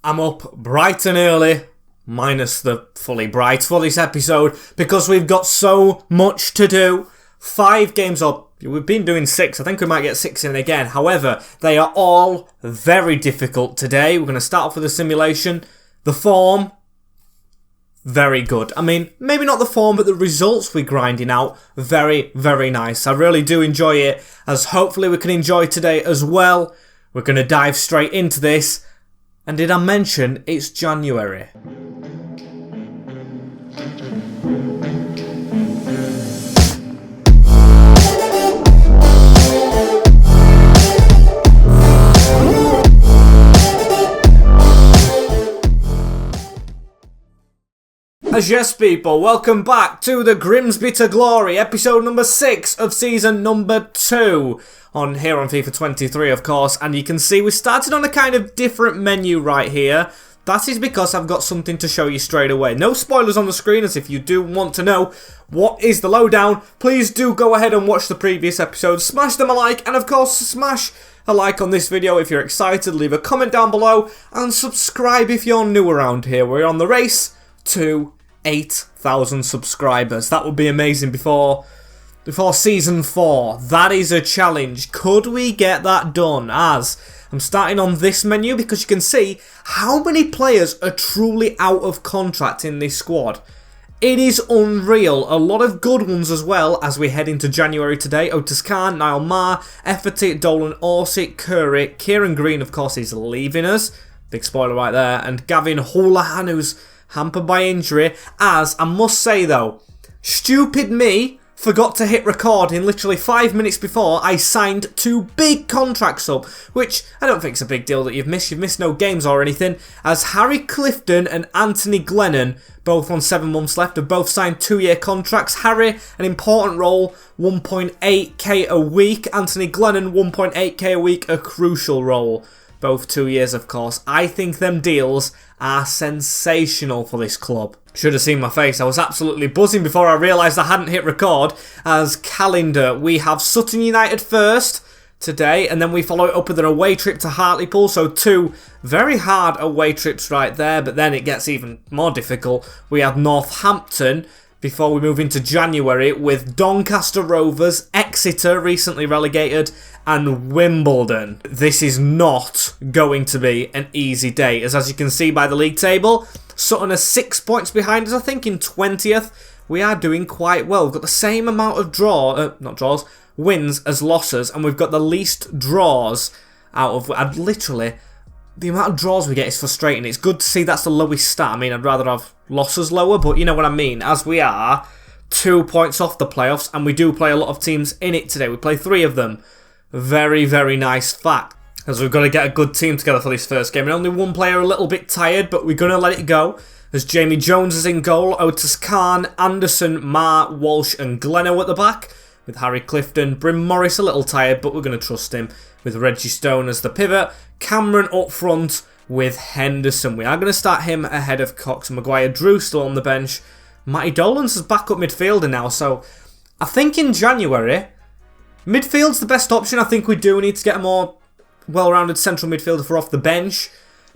I'm up bright and early, minus the fully bright for this episode, because we've got so much to do. 5 games up. We've been doing 6. I think we might get 6 in again. However, they are all very difficult today. We're going to start off with a simulation. The form, very good. I mean, maybe not the form, but the results we're grinding out, very, very nice. I really do enjoy it, as hopefully we can enjoy today as well. We're going to dive straight into this. And did I mention it's January? Yes, people, welcome back to the Grimsby to Glory, episode number 6 of season number 2 on here on FIFA 23, of course. And you can see we started on a kind of different menu right here. That is because I've got something to show you straight away. No spoilers on the screen, as if you do want to know what is the lowdown, please do go ahead and watch the previous episodes. Smash them a like, and of course, smash a like on this video if you're excited. Leave a comment down below, and subscribe if you're new around here. We're on the race to 8,000 subscribers. That would be amazing before season 4. That is a challenge. Could we get that done? As I'm starting on this menu because you can see how many players are truly out of contract in this squad. It is unreal. A lot of good ones as well as we head into January today. Otis Khan, Niall Maher, Efforty, Dolan, Orsic, Curry, Kieran Green, of course, is leaving us. Big spoiler right there. And Gavin Houlihan, who's hampered by injury. As I must say though, stupid me forgot to hit record in literally 5 minutes before I signed 2 big contracts up, which I don't think is a big deal that you've missed no games or anything, as Harry Clifton and Anthony Glennon, both on 7 months left, have both signed 2-year contracts. Harry, an important role, 1.8k a week. Anthony Glennon, 1.8k a week, a crucial role. Both 2 years, of course. I think them deals are sensational for this club. Should have seen my face. I was absolutely buzzing before I realised I hadn't hit record. As calendar, we have Sutton United first today, and then we follow it up with an away trip to Hartlepool. So 2 very hard away trips right there, but then it gets even more difficult. We have Northampton before we move into January with Doncaster Rovers, Exeter, recently relegated, and Wimbledon. This is not going to be an easy day, as you can see by the league table, Sutton are 6 points behind us, I think, in 20th. We are doing quite well. We've got the same amount of wins as losses, and we've got the least draws out of, literally, the amount of draws we get is frustrating. It's good to see that's the lowest stat. I mean, I'd rather have losses lower, but you know what I mean. As we are 2 points off the playoffs, and we do play a lot of teams in it today. We play 3 of them. Very, very nice fact, as we've got to get a good team together for this first game. And only one player a little bit tired, but we're going to let it go. As Jamie Jones is in goal, Otis Khan, Anderson, Maher, Walsh and Gleno at the back. With Harry Clifton, Bryn Morris a little tired, but we're going to trust him. With Reggie Stone as the pivot, Cameron up front with Henderson. We are going to start him ahead of Cox. Maguire Drew still on the bench. Matty Dolan's as backup midfielder now, so I think in January, midfield's the best option. I think we do need to get a more well-rounded central midfielder for off the bench.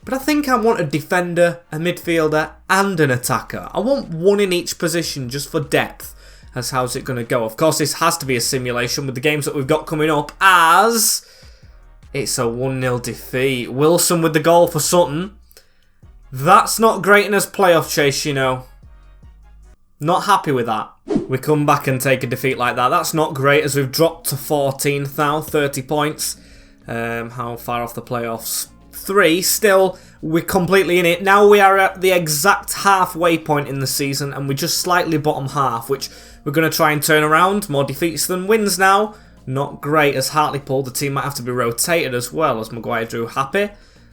But I think I want a defender, a midfielder and an attacker. I want one in each position just for depth. As how's it going to go? Of course, this has to be a simulation with the games that we've got coming up, as it's a 1-0 defeat. Wilson with the goal for Sutton. That's not great in his playoff chase, you know. Not happy with that. We come back and take a defeat like that. That's not great, as we've dropped to 14th now, 30 points. How far off the playoffs? 3. Still, we're completely in it. Now we are at the exact halfway point in the season, and we're just slightly bottom half, which we're going to try and turn around. More defeats than wins now. Not great, as Hartlepool, the team might have to be rotated as well, as Maguire Drew happy.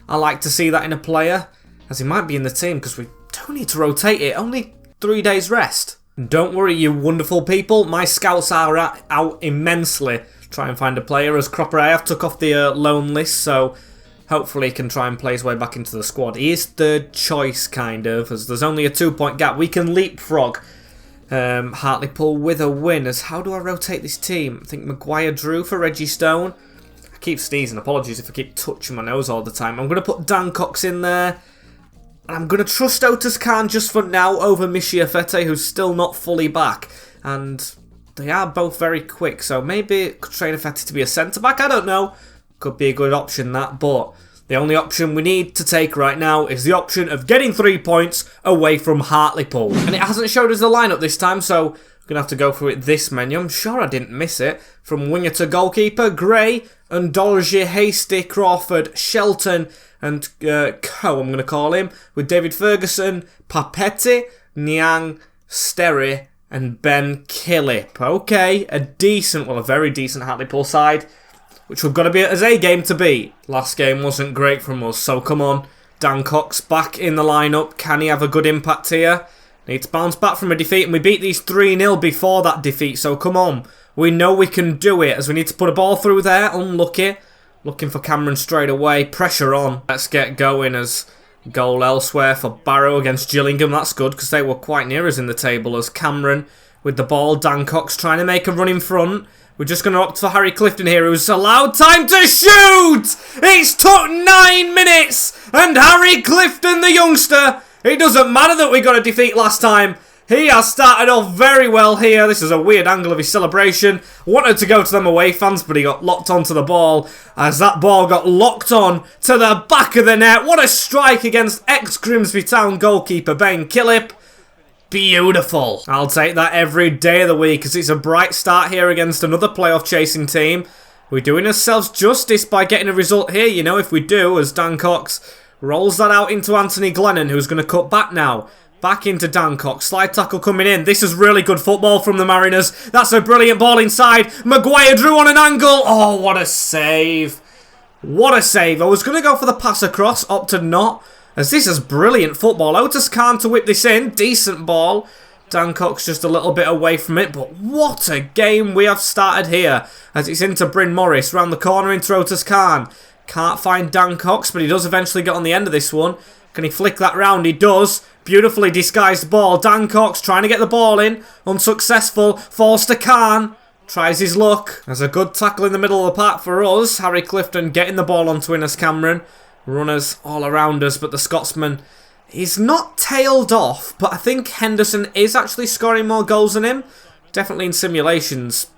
I like to see that in a player, as he might be in the team, because we don't need to rotate it. Only 3 days rest. Don't worry, you wonderful people. My scouts are out immensely. Try and find a player, as Cropper I have took off the loan list, so hopefully he can try and play his way back into the squad. He is third choice, kind of, as there's only a 2-point gap. We can leapfrog Hartlepool with a win. As how do I rotate this team? I think Maguire Drew for Reggie Stone. I keep sneezing. Apologies if I keep touching my nose all the time. I'm going to put Dan Cox in there. And I'm going to trust Otis Khan just for now over Mishiafete, who's still not fully back. And they are both very quick, so maybe could train Fete to be a centre-back, I don't know. Could be a good option, that, but the only option we need to take right now is the option of getting 3 points away from Hartlepool. And it hasn't showed us the lineup this time, so we're going to have to go through it this menu. I'm sure I didn't miss it. From winger to goalkeeper, Gray, Ndolje, Hasty, Crawford, Shelton, and Co, I'm going to call him, with David Ferguson, Papetti, Niang, Sterry, and Ben Killip. Okay, a very decent Hartlepool side, which we've got to be as a game to beat. Last game wasn't great from us, so come on. Dan Cox back in the lineup. Can he have a good impact here? Need to bounce back from a defeat, and we beat these 3-0 before that defeat, so come on. We know we can do it, as we need to put a ball through there. Unlucky. Looking for Cameron straight away. Pressure on. Let's get going as goal elsewhere for Barrow against Gillingham. That's good because they were quite near us in the table as Cameron with the ball. Dan Cox trying to make a run in front. We're just going to opt for Harry Clifton here, who's allowed time to shoot! It's took 9 minutes! And Harry Clifton, the youngster, it doesn't matter that we got a defeat last time. He has started off very well here. This is a weird angle of his celebration. Wanted to go to them away fans, but he got locked onto the ball as that ball got locked on to the back of the net. What a strike against ex-Grimsby Town goalkeeper Ben Killip. Beautiful. I'll take that every day of the week as it's a bright start here against another playoff chasing team. We're doing ourselves justice by getting a result here, you know, if we do, as Dan Cox rolls that out into Anthony Glennon, who's going to cut back now. Back into Dan Cox. Slide tackle coming in. This is really good football from the Mariners. That's a brilliant ball inside. Maguire drew on an angle. Oh, what a save. What a save. I was going to go for the pass across. Opted not. As this is brilliant football. Otis Khan to whip this in. Decent ball. Dan Cox just a little bit away from it. But what a game we have started here. As it's into Bryn Morris. Round the corner into Otis Khan. Can't find Dan Cox, but he does eventually get on the end of this one. Can he flick that round? He does. Beautifully disguised ball. Dan Cox trying to get the ball in. Unsuccessful. Falls to Khan. Tries his luck. There's a good tackle in the middle of the park for us. Harry Clifton getting the ball onto Innes Cameron. Runners all around us, but the Scotsman is not tailed off. But I think Henderson is actually scoring more goals than him. Definitely in simulations,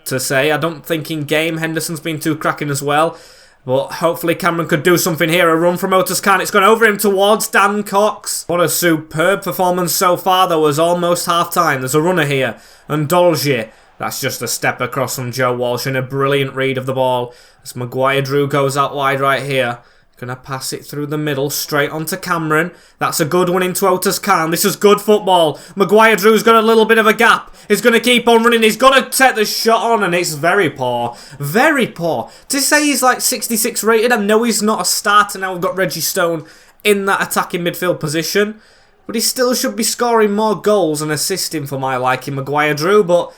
to say. I don't think in game Henderson's been too cracking as well. But hopefully Cameron could do something here. A run from Otis Khan. It's gone over him towards Dan Cox. What a superb performance so far, though, as almost half-time. There's a runner here. And Ndolje. That's just a step across from Joe Walsh and a brilliant read of the ball. As Maguire Drew goes out wide right here. Gonna pass it through the middle, straight onto Cameron. That's a good one into Otis Khan. This is good football. Maguire Drew's got a little bit of a gap. He's gonna keep on running. He's gotta set the shot on, and it's very poor. Very poor. To say he's like 66 rated, I know he's not a starter now. We've got Reggie Stone in that attacking midfield position. But he still should be scoring more goals and assisting for my liking, Maguire Drew, but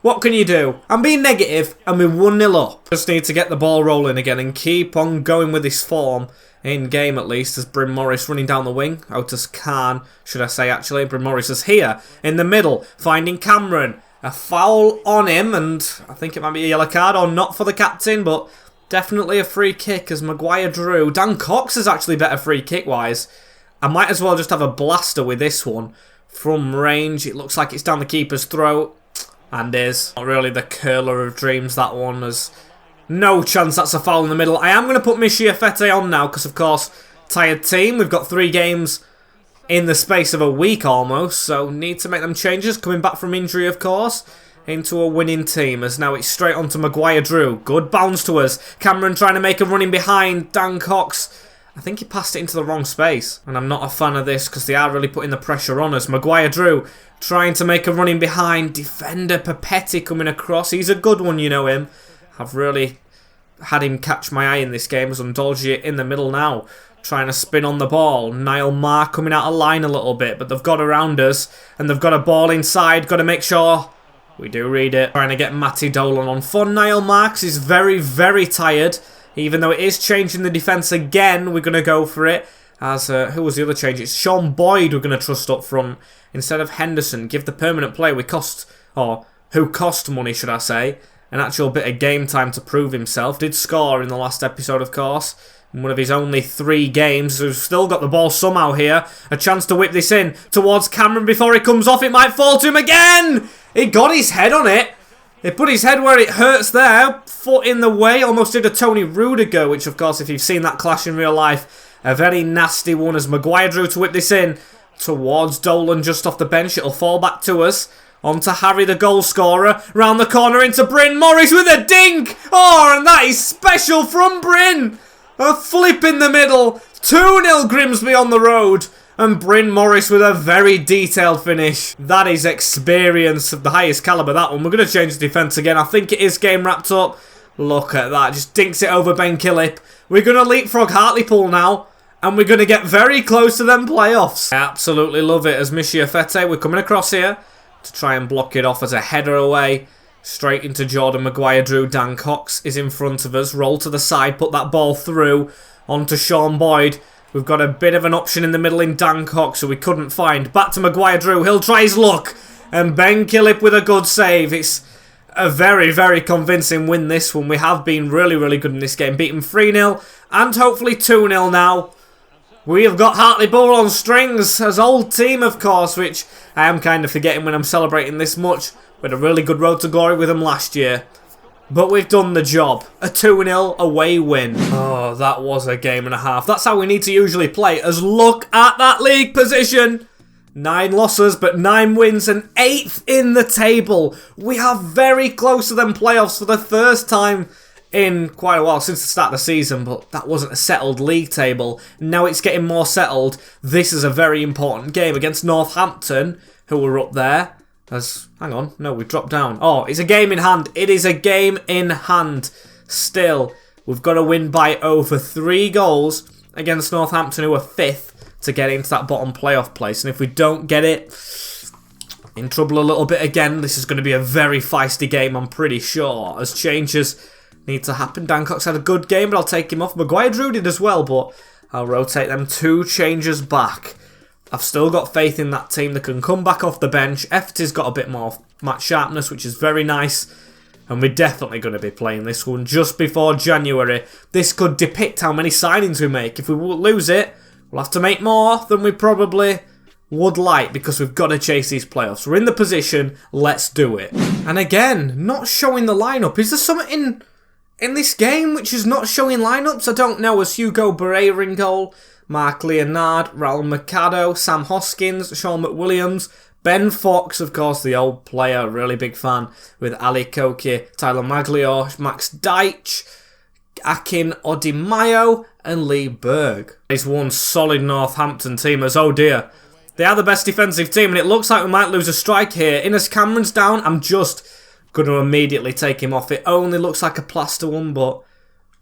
what can you do? I'm being negative and we're 1-0 up. Just need to get the ball rolling again and keep on going with this form. In game at least, as Bryn Morris running down the wing. Otis Khan, should I say actually. Bryn Morris is here in the middle, finding Cameron. A foul on him, and I think it might be a yellow card or not for the captain, but definitely a free kick as Maguire Drew. Dan Cox is actually better free kick wise. I might as well just have a blaster with this one. From range, it looks like it's down the keeper's throat. And is not really the curler of dreams, that one. There's no chance that's a foul in the middle. I am going to put Mishiafete on now because, of course, tired team. We've got 3 games in the space of a week almost, so need to make them changes. Coming back from injury, of course, into a winning team as now it's straight on to Maguire Drew. Good bounce to us. Cameron trying to make a run in behind. Dan Cox, I think he passed it into the wrong space. And I'm not a fan of this because they are really putting the pressure on us. Maguire Drew trying to make a run in behind. Defender Papetti coming across. He's a good one, you know him. I've really had him catch my eye in this game as Ndolje in the middle now. Trying to spin on the ball. Niall Marr coming out of line a little bit. But they've got around us. And they've got a ball inside. Got to make sure we do read it. Trying to get Matty Dolan on for Niall Marks. He's very, very tired. Even though it is changing the defence again, we're going to go for it. As, who was the other change? It's Sean Boyd we're going to trust up front instead of Henderson. Give the permanent player who cost money, should I say, an actual bit of game time to prove himself. Did score in the last episode, of course. in one of his only 3 games. We've still got the ball somehow here. A chance to whip this in towards Cameron before he comes off. It might fall to him again. He got his head on it. He put his head where it hurts there. Foot in the way. Almost did a Tony Rudiger, which of course, if you've seen that clash in real life, a very nasty one as Maguire drew to whip this in towards Dolan just off the bench. It'll fall back to us. On to Harry, the goal scorer. Round the corner into Bryn Morris with a dink. Oh, and that is special from Bryn. A flip in the middle. 2-0 Grimsby on the road. And Bryn Morris with a very detailed finish. That is experience of the highest calibre, that one. We're going to change the defence again. I think it is game wrapped up. Look at that. Just dinks it over Ben Killip. We're going to leapfrog Hartlepool now. And we're going to get very close to them playoffs. I absolutely love it as Mishia Fete. We're coming across here to try and block it off as a header away. Straight into Jordan Maguire. Drew Dan Cox is in front of us. Roll to the side. Put that ball through. Onto Sean Boyd. We've got a bit of an option in the middle in Dan Cox, who we couldn't find. Back to Maguire Drew. He'll try his luck. And Ben Killip with a good save. It's a very, very convincing win, this one. We have been really, really good in this game. Beaten 3-0 and hopefully 2-0 now. We have got Hartlepool on strings as old team, of course, which I am kind of forgetting when I'm celebrating this much. We had a really good road to glory with them last year. But we've done the job. A 2-0 away win. Oh, that was a game and a half. That's how we need to usually play. As look at that league position. 9 losses, but 9 wins and 8th in the table. We are very close to them playoffs for the first time in quite a while, since the start of the season, but that wasn't a settled league table. Now it's getting more settled. This is a very important game against Northampton, who were up there. Hang on, no, we've dropped down. Oh, it's a game in hand. It is a game in hand. Still, we've got to win by over 3 goals against Northampton, who are 5th, to get into that bottom playoff place. And if we don't get it, in trouble a little bit again. This is going to be a very feisty game, I'm pretty sure, as changes need to happen. Dan Cox had a good game, but I'll take him off. Maguire Drew did as well, but I'll rotate them 2 changes back. I've still got faith in that team that can come back off the bench. Efty's got a bit more match sharpness, which is very nice. And we're definitely going to be playing this one just before January. This could depict how many signings we make. If we lose it, we'll have to make more than we probably would like, because we've got to chase these playoffs. We're in the position, let's do it. And again, not showing the lineup. Is there something in this game which is not showing lineups? I don't know. As Hugo Barrera in goal, Mark Leonard, Raul Mercado, Sam Hoskins, Sean McWilliams, Ben Fox, of course, the old player, really big fan, with Ali Koki, Tyler Maglior, Max Deitch, Akin Odimayo, and Lee Berg. It's one solid Northampton team as, oh dear, they are the best defensive team, and it looks like we might lose a strike here. Innes Cameron's down. I'm just going to immediately take him off. It only looks like a plaster one, but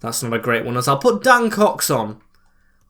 that's not a great one, as I'll put Dan Cox on.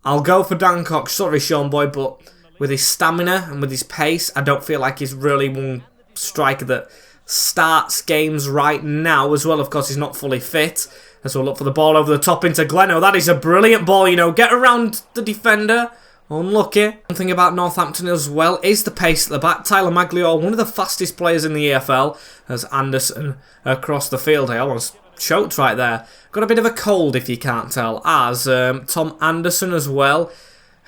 I'll go for Dan Cox. Sorry, Sean Boyd, but with his stamina and with his pace, I don't feel like he's really one striker that starts games right now. As well, of course, he's not fully fit. As we'll look for the ball over the top into Gleno. That is a brilliant ball, you know. Get around the defender. Unlucky. One thing about Northampton as well is the pace at the back. Tyler Maglior, one of the fastest players in the EFL, as Anderson across the field. I almost choked right there. Got a bit of a cold, if you can't tell, as Tom Anderson as well.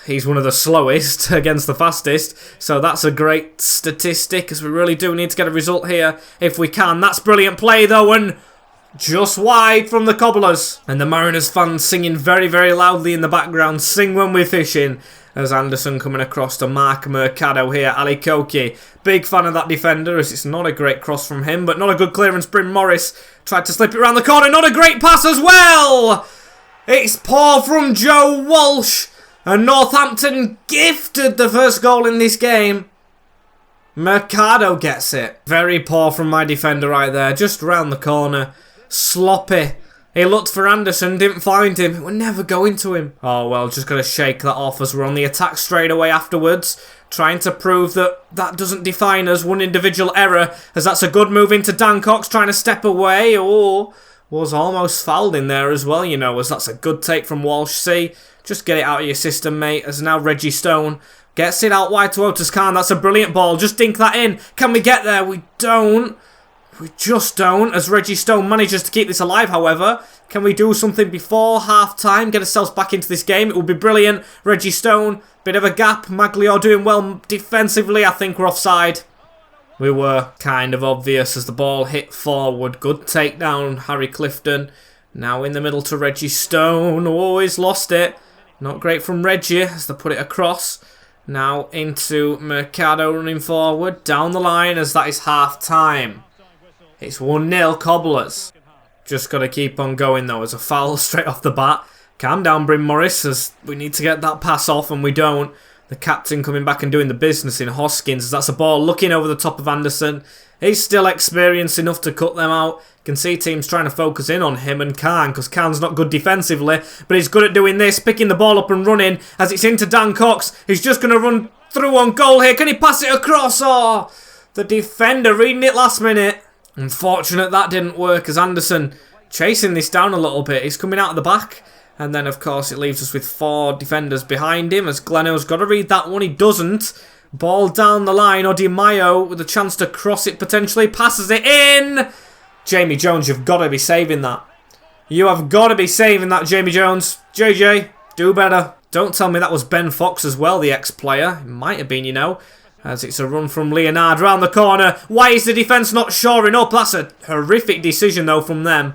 He's one of the slowest against the fastest, so that's a great statistic, as we really do need to get a result here if we can. That's brilliant play though, and just wide from the Cobblers. And the Mariners fans singing very, very loudly in the background. Sing when we're fishing. As Anderson coming across to Mark Mercado here. Ali Koki. Big fan of that defender, as it's not a great cross from him, but not a good clearance. Bryn Morris tried to slip it around the corner. Not a great pass as well. It's poor from Joe Walsh. And Northampton gifted the first goal in this game. Mercado gets it. Very poor from my defender right there. Just round the corner. Sloppy. He looked for Anderson, didn't find him. We're never going to him. Oh, well, just got to shake that off as we're on the attack straight away afterwards. Trying to prove that that doesn't define us. One individual error, as that's a good move into Dan Cox, trying to step away. Oh, was almost fouled in there as well, you know, as that's a good take from Walsh. See, just get it out of your system, mate. As now Reggie Stone gets it out wide to Otis Khan. That's a brilliant ball. Just dink that in. Can we get there? We don't. We just don't, as Reggie Stone manages to keep this alive, however. Can we do something before half-time? Get ourselves back into this game. It would be brilliant. Reggie Stone, bit of a gap. Maglior doing well defensively. I think we're offside. We were kind of obvious as the ball hit forward. Good takedown, Harry Clifton. Now in the middle to Reggie Stone. Oh, he's lost it. Not great from Reggie as they put it across. Now into Mercado running forward. Down the line as that is half-time. It's 1-0 Cobblers. Just got to keep on going though as a foul straight off the bat. Calm down, Bryn Morris, as we need to get that pass off and we don't. The captain coming back and doing the business in Hoskins as that's a ball looking over the top of Anderson. He's still experienced enough to cut them out. You can see teams trying to focus in on him and Khan because Khan's not good defensively, but he's good at doing this, picking the ball up and running as it's into Dan Cox. He's just going to run through on goal here. Can he pass it across? Oh, the defender reading it last minute. Unfortunate that didn't work as Anderson chasing this down a little bit. He's coming out of the back. And then, of course, it leaves us with 4 defenders behind him as Gleno's got to read that one. He doesn't. Ball down the line. Odi Mayo with a chance to cross it potentially. Passes it in. Jamie Jones, you've got to be saving that. You have got to be saving that, Jamie Jones. JJ, do better. Don't tell me that was Ben Fox as well, the ex-player. It might have been, you know. As it's a run from Leonard round the corner. Why is the defence not shoring up? That's a horrific decision, though, from them.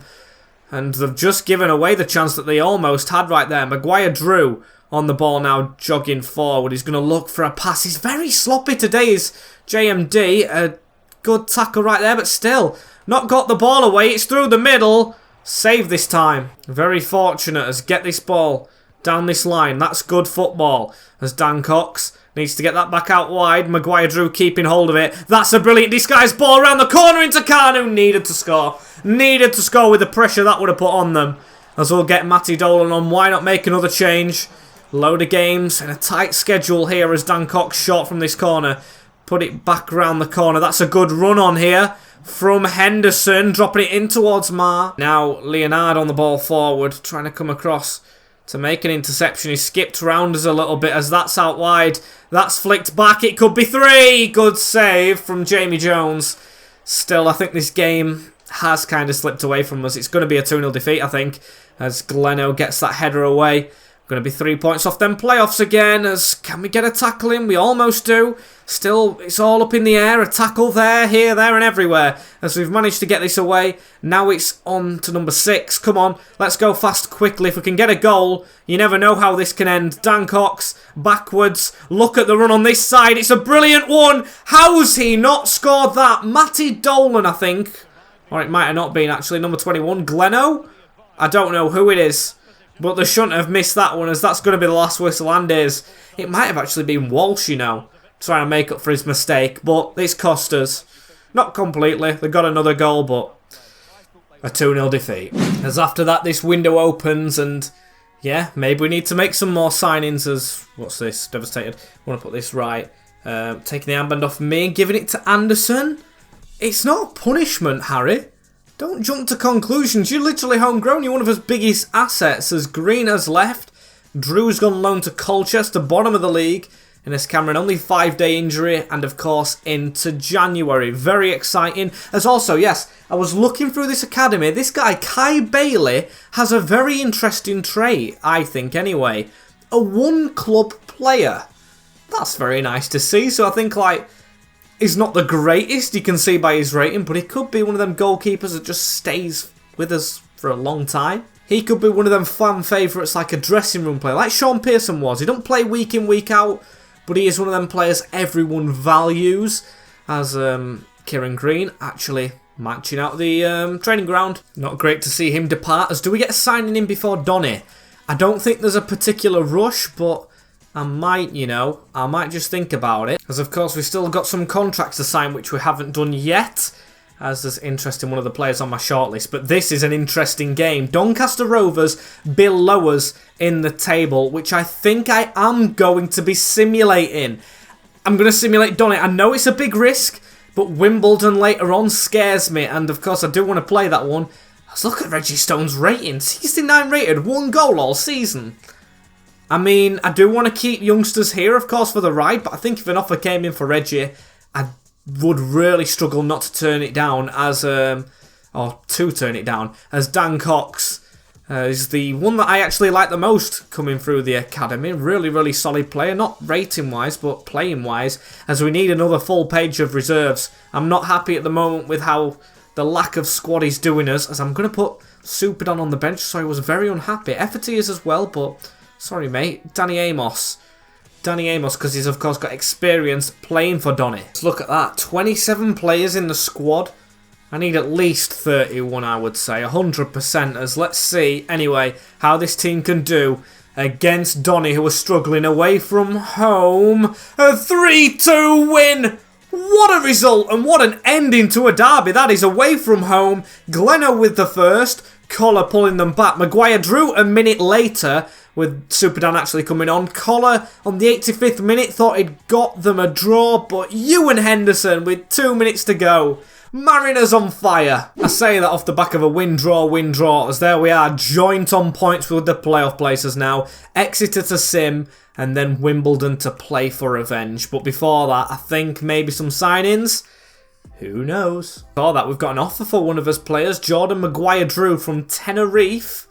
And they've just given away the chance that they almost had right there. Maguire Drew on the ball now, jogging forward. He's going to look for a pass. He's very sloppy today, is JMD. A good tackle right there, but still not got the ball away. It's through the middle. Save this time. Very fortunate as get this ball down this line. That's good football. As Dan Cox needs to get that back out wide. Maguire Drew keeping hold of it. That's a brilliant disguised ball around the corner into Khan, who needed to score. Needed to score with the pressure that would have put on them. As we'll get Matty Dolan on. Why not make another change? Load of games and a tight schedule here as Dan Cox shot from this corner. Put it back around the corner. That's a good run on here from Henderson. Dropping it in towards Mar. Now Leonard on the ball forward. Trying to come across to make an interception. He skipped round us a little bit as that's out wide. That's flicked back. It could be 3. Good save from Jamie Jones. Still, I think this game has kind of slipped away from us. It's going to be a 2-0 defeat, I think, as Gleno gets that header away. Going to be 3 points off them playoffs again. As can we get a tackle in? We almost do. Still, it's all up in the air. A tackle there, here, there and everywhere. As we've managed to get this away. Now it's on to number 6. Come on, let's go fast quickly. If we can get a goal, you never know how this can end. Dan Cox, backwards. Look at the run on this side. It's a brilliant one. How's he not scored that? Matty Dolan, I think. Or it might have not been, actually. Number 21, Gleno? I don't know who it is. But they shouldn't have missed that one, as that's going to be the last whistle and is. It might have actually been Walsh, you know, trying to make up for his mistake. But it's cost us. Not completely. They got another goal, but a 2-0 defeat. As after that, this window opens and, yeah, maybe we need to make some more signings as... What's this? Devastated. I want to put this right. Taking the armband off me and giving it to Anderson. It's not punishment, Harry. Don't jump to conclusions. You're literally homegrown. You're one of his biggest assets. As Green has left, Drew's gone loan to Colchester, bottom of the league. Innes Cameron, only 5-day injury, and of course into January. Very exciting. As also, yes, I was looking through this academy. This guy, Kai Bailey, has a very interesting trait, I think anyway. A one-club player. That's very nice to see. So I think, like, he's not the greatest, you can see by his rating, but he could be one of them goalkeepers that just stays with us for a long time. He could be one of them fan favourites, like a dressing room player, like Sean Pearson was. He don't play week in, week out, but he is one of them players everyone values. As Kieran Green actually matching out the training ground. Not great to see him depart. As do we get a signing in before Donny? I don't think there's a particular rush, but I might, you know, I might just think about it. As of course we've still got some contracts to sign which we haven't done yet. As there's interest in one of the players on my shortlist. But this is an interesting game. Doncaster Rovers below us in the table, which I think I am going to be simulating. I'm going to simulate Donny. I know it's a big risk, but Wimbledon later on scares me. And of course I do want to play that one. Let's look at Reggie Stone's rating. 69 rated, 1 goal all season. I mean, I do want to keep youngsters here, of course, for the ride, but I think if an offer came in for Reggie, I would really struggle not to turn it down as, or to turn it down, as Dan Cox is the one that I actually like the most coming through the academy. Really, really solid player. Not rating-wise, but playing-wise, as we need another full page of reserves. I'm not happy at the moment with how the lack of squad is doing us, as I'm going to put Superdon on the bench, so I was very unhappy. Efforty is as well, but sorry, mate. Danny Amos, because he's, of course, got experience playing for Donny. Let's look at that. 27 players in the squad. I need at least 31, I would say. 100%. As let's see, anyway, how this team can do against Donny, who are struggling away from home. A 3-2 win! What a result, and what an ending to a derby. That is away from home. Glenno with the first. Collar pulling them back. Maguire Drew a minute later, with Superdon actually coming on. Collar on the 85th minute thought he'd got them a draw, but Ewan Henderson with 2 minutes to go. Mariners on fire. I say that off the back of a win-draw, as there we are, joint on points with the playoff places now. Exeter to sim, and then Wimbledon to play for revenge. But before that, I think maybe some sign-ins. Who knows? Before that, we've got an offer for one of us players, Jordan Maguire-Drew from Tenerife.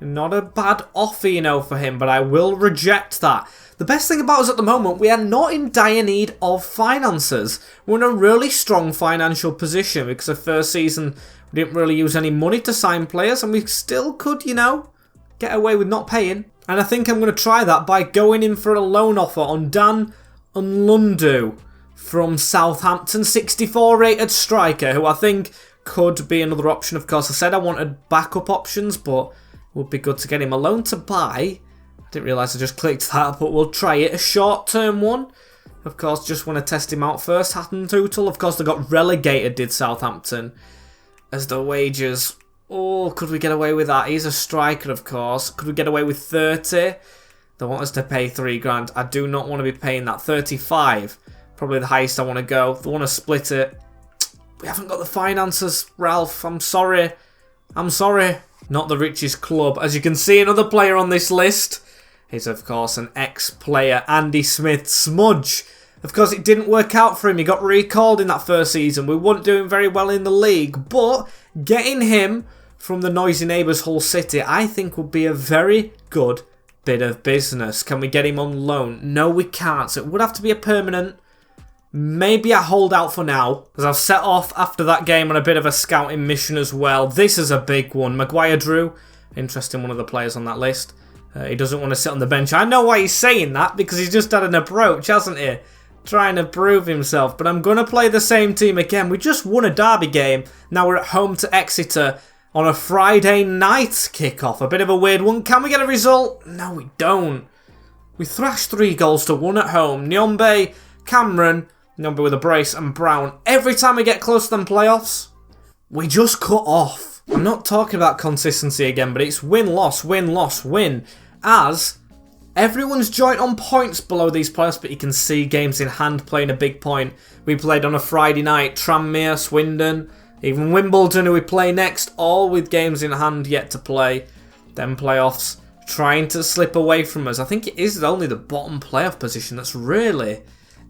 Not a bad offer, you know, for him, but I will reject that. The best thing about us at the moment, we are not in dire need of finances. We're in a really strong financial position because the first season we didn't really use any money to sign players, and we still could, you know, get away with not paying. And I think I'm going to try that by going in for a loan offer on Dan Unlundu from Southampton, 64 rated striker, who I think could be another option. Of course, I said I wanted backup options, but it would be good to get him a loan to buy. Didn't realise I just clicked that, but we'll try it. A short-term one. Of course, just want to test him out first. Hatton Tootle, of course, they got relegated, did Southampton, as the wages. Oh, could we get away with that? He's a striker, of course. Could we get away with 30? They want us to pay 3 grand. I do not want to be paying that. 35. Probably the highest I want to go. They want to split it. We haven't got the finances, Ralph. I'm sorry. Not the richest club. As you can see, another player on this list is, of course, an ex-player, Andy Smith Smudge. Of course, it didn't work out for him. He got recalled in that first season. We weren't doing very well in the league, but getting him from the noisy neighbours Hull City, I think would be a very good bit of business. Can we get him on loan? No, we can't. So it would have to be a permanent. Maybe I hold out for now, as I've set off after that game on a bit of a scouting mission as well. This is a big one. Maguire Drew, interesting, one of the players on that list. He doesn't want to sit on the bench. I know why he's saying that, because he's just had an approach, hasn't he? Trying to prove himself. But I'm going to play the same team again. We just won a derby game. Now we're at home to Exeter on a Friday night kickoff. A bit of a weird one. Can we get a result? No, we don't. We thrashed 3-1 at home. Nyombe, Cameron, Nyombe with a brace, and Brown. Every time we get close to them playoffs, we just cut off. I'm not talking about consistency again, but it's win-loss, win-loss, win. As everyone's joint on points below these players, but you can see games in hand playing a big point. We played on a Friday night, Tranmere, Swindon, even Wimbledon, who we play next, all with games in hand yet to play. Then playoffs trying to slip away from us. I think it is only the bottom playoff position that's really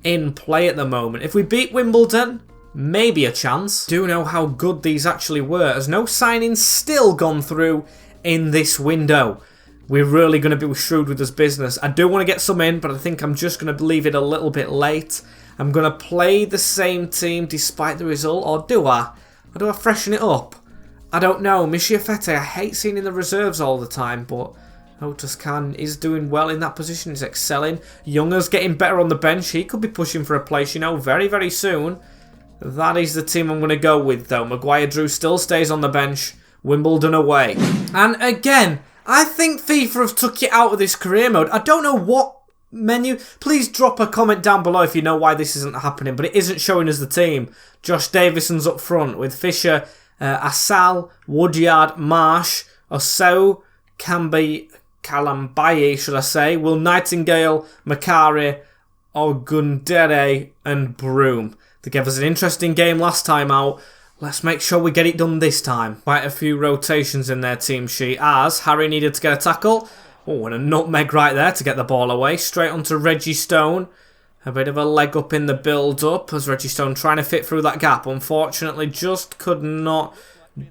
in play at the moment. If we beat Wimbledon, maybe a chance. Do know how good these actually were, as no signings still gone through in this window. We're really going to be shrewd with this business. I do want to get some in, but I think I'm just going to leave it a little bit late. I'm going to play the same team despite the result, or do I? Or do I freshen it up? I don't know. Mishiafete, I hate seeing in the reserves all the time, but Otis Khan is doing well in that position. He's excelling. Younger's getting better on the bench. He could be pushing for a place, you know, very, very soon. That is the team I'm going to go with, though. Maguire Drew still stays on the bench. Wimbledon away. And again, I think FIFA have took it out of this career mode. I don't know what menu. Please drop a comment down below if you know why this isn't happening, but it isn't showing us the team. Josh Davison's up front with Fisher, Asal, Woodyard, Marsh, Oseo, Kalambaye, should I say, Will Nightingale, Makari, Ogundere, and Broom. They gave us an interesting game last time out. Let's make sure we get it done this time. Quite a few rotations in their team sheet, as Harry needed to get a tackle. Oh, and a nutmeg right there to get the ball away. Straight onto Reggie Stone. A bit of a leg up in the build-up as Reggie Stone trying to fit through that gap. Unfortunately, just could not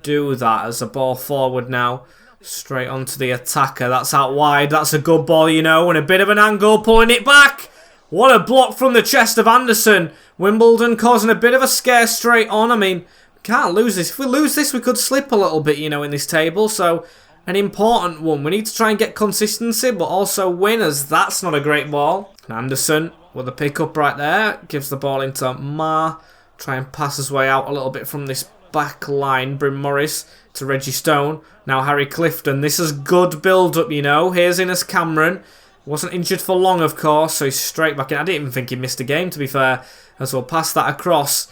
do that as the ball forward now Straight onto the attacker. That's out wide. That's a good ball, you know. And a bit of an angle, pulling it back. What a block from the chest of Anderson. Wimbledon causing a bit of a scare straight on. I mean, can't lose this. If we lose this, we could slip a little bit, you know, in this table. So, an important one. We need to try and get consistency, but also win, as that's not a great ball. Anderson with a pick up right there. Gives the ball into Ma. Try and pass his way out a little bit from this back line. Bryn Morris to Reggie Stone. Now Harry Clifton. This is good build-up, you know. Here's Innes Cameron. Wasn't injured for long, of course, so he's straight back in. I didn't even think he missed a game, to be fair. As we'll pass that across.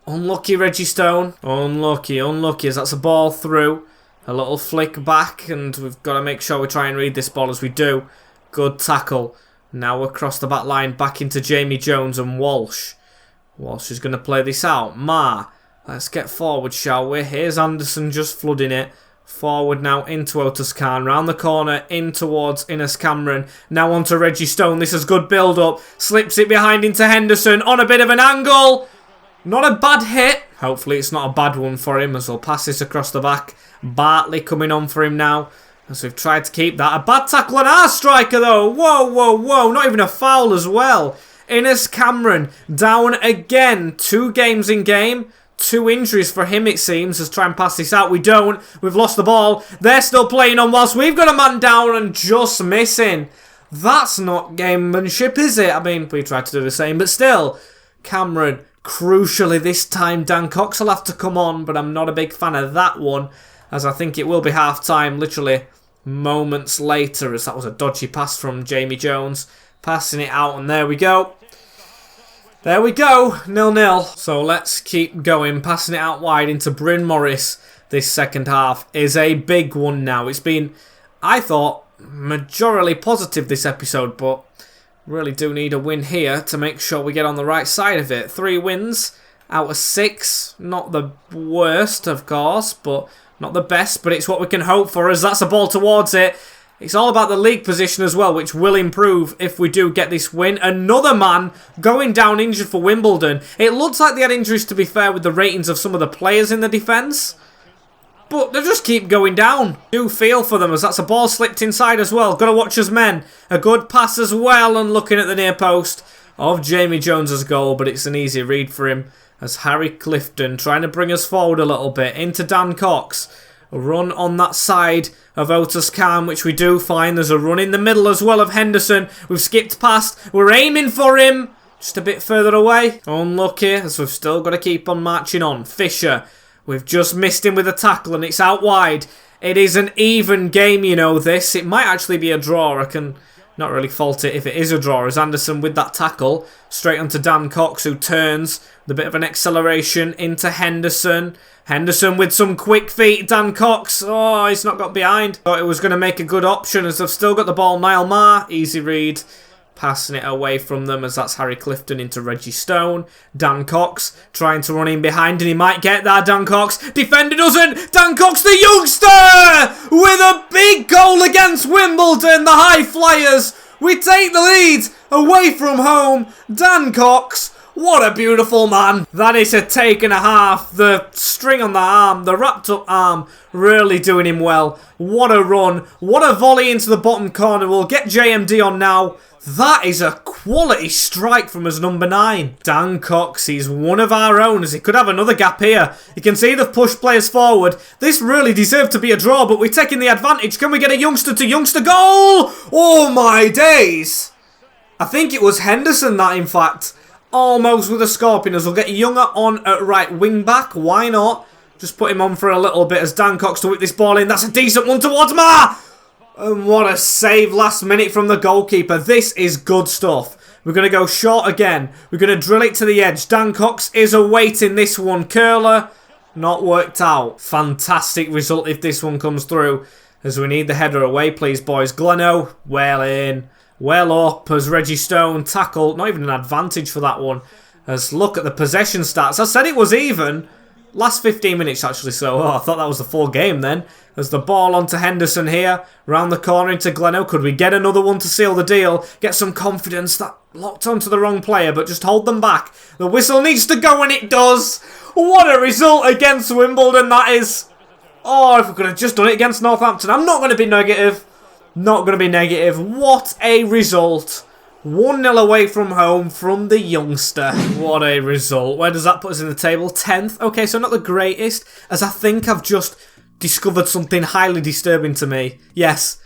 Unlucky Reggie Stone. Unlucky as that's a ball through. A little flick back, and we've got to make sure we try and read this ball as we do. Good tackle. Now across the back line, back into Jamie Jones and Walsh. Walsh is going to play this out. Ma. Let's get forward, shall we? Here's Anderson just flooding it. Forward now into Otis Khan. Round the corner, in towards Innes Cameron. Now onto Reggie Stone. This is good build-up. Slips it behind into Henderson. On a bit of an angle. Not a bad hit. Hopefully it's not a bad one for him, as we'll pass this across the back. Bartley coming on for him now, as we've tried to keep that. A bad tackle on our striker, though. Whoa. Not even a foul as well. Innes Cameron down again. 2 games in game. 2 injuries for him, it seems. Let's try and pass this out. We don't. We've lost the ball. They're still playing on whilst we've got a man down and just missing. That's not gamemanship, is it? I mean, we tried to do the same, but still. Cameron, crucially this time, Dan Cox will have to come on, but I'm not a big fan of that one, as I think it will be half-time literally moments later, as that was a dodgy pass from Jamie Jones. Passing it out, and there we go. There we go, 0-0. So let's keep going. Passing it out wide into Bryn Morris. This second half is a big one now. It's been, I thought, majorly positive this episode, but really do need a win here to make sure we get on the right side of it. 3 wins out of 6. Not the worst, of course, but not the best, but it's what we can hope for, as that's a ball towards it. It's all about the league position as well, which will improve if we do get this win. Another man going down injured for Wimbledon. It looks like they had injuries, to be fair, with the ratings of some of the players in the defence. But they just keep going down. Do feel for them, as that's a ball slipped inside as well. Got to watch his men. A good pass as well, and looking at the near post of Jamie Jones's goal, but it's an easy read for him, as Harry Clifton trying to bring us forward a little bit into Dan Cox. A run on that side of Otis Khan, which we do find. There's a run in the middle as well of Henderson. We've skipped past. We're aiming for him. Just a bit further away. Unlucky, as we've still got to keep on marching on. Fisher. We've just missed him with a tackle, and it's out wide. It is an even game, you know this. It might actually be a draw. I can not really fault it if it is a draw, as Anderson with that tackle. Straight onto Dan Cox, who turns with a bit of an acceleration into Henderson. Henderson with some quick feet. Dan Cox. Oh, he's not got behind. Thought it was going to make a good option, as they've still got the ball. Niall Maher. Easy read. Passing it away from them, as that's Harry Clifton into Reggie Stone. Dan Cox trying to run in behind, and he might get there. Dan Cox. Defender doesn't. Dan Cox, the youngster, with a big goal against Wimbledon. The High Flyers. We take the lead away from home. Dan Cox. What a beautiful man. That is a take and a half. The string on the arm, the wrapped up arm, really doing him well. What a run. What a volley into the bottom corner. We'll get JMD on now. That is a quality strike from his number 9. Dan Cox, he's one of our own, as he could have another gap here. You can see they've pushed players forward. This really deserved to be a draw, but we're taking the advantage. Can we get a youngster to youngster goal? Oh my days. I think it was Henderson that, in fact. Almost with a scorpion, as we'll get Younger on at right wing back. Why not? Just put him on for a little bit as Dan Cox to whip this ball in. That's a decent one towards Ma. And what a save last minute from the goalkeeper. This is good stuff. We're going to go short again. We're going to drill it to the edge. Dan Cox is awaiting this one. Curler, not worked out. Fantastic result if this one comes through, as we need the header away, please, boys. Gleno, well in. Well up as Reggie Stone tackled. Not even an advantage for that one. As look at the possession stats. I said it was even. Last 15 minutes actually, so I thought that was the full game then. As the ball onto Henderson here. Round the corner into Gleno. Could we get another one to seal the deal? Get some confidence. That locked onto the wrong player, but just hold them back. The whistle needs to go, and it does. What a result against Wimbledon that is. Oh, if we could have just done it against Northampton. I'm not going to be negative. Not going to be negative. What a result. 1-0 away from home from the youngster. What a result. Where does that put us in the table? 10th. Okay, so not the greatest, as I think I've just discovered something highly disturbing to me. Yes,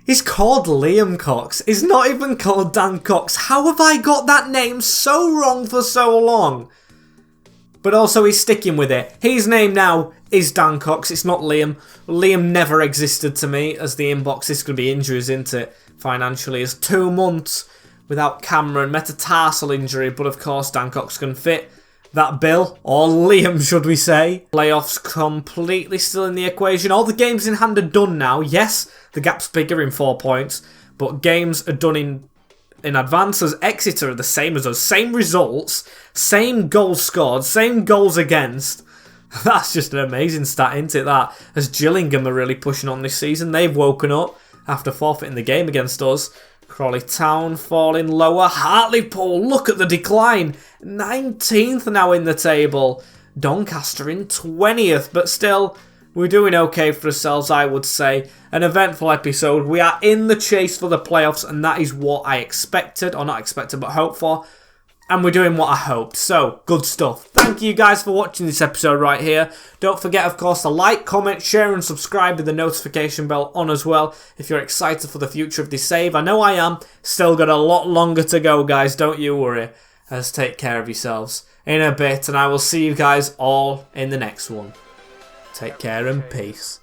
he's called Liam Cox. He's not even called Dan Cox. How have I got that name so wrong for so long? But also he's sticking with it. His name now is Dan Cox. It's not Liam. Liam never existed to me, as the inbox is going to be injuries, isn't it? Financially, it's 2 months without Cameron, metatarsal injury, but of course Dan Cox can fit that bill, or Liam should we say. Playoffs completely still in the equation. All the games in hand are done now. Yes, the gap's bigger in 4 points, but games are done in advance, as Exeter are the same as us. Same results, same goals scored, same goals against. That's just an amazing stat, isn't it, that? As Gillingham are really pushing on this season. They've woken up after forfeiting the game against us. Crawley Town falling lower. Hartlepool, look at the decline. 19th now in the table. Doncaster in 20th, but still, we're doing okay for ourselves, I would say. An eventful episode. We are in the chase for the playoffs, and that is what I expected, or not expected, but hoped for. And we're doing what I hoped. So, good stuff. Thank you guys for watching this episode right here. Don't forget, of course, to like, comment, share and subscribe with the notification bell on as well if you're excited for the future of this save. I know I am. Still got a lot longer to go, guys. Don't you worry. Just take care of yourselves in a bit, and I will see you guys all in the next one. Take care and peace.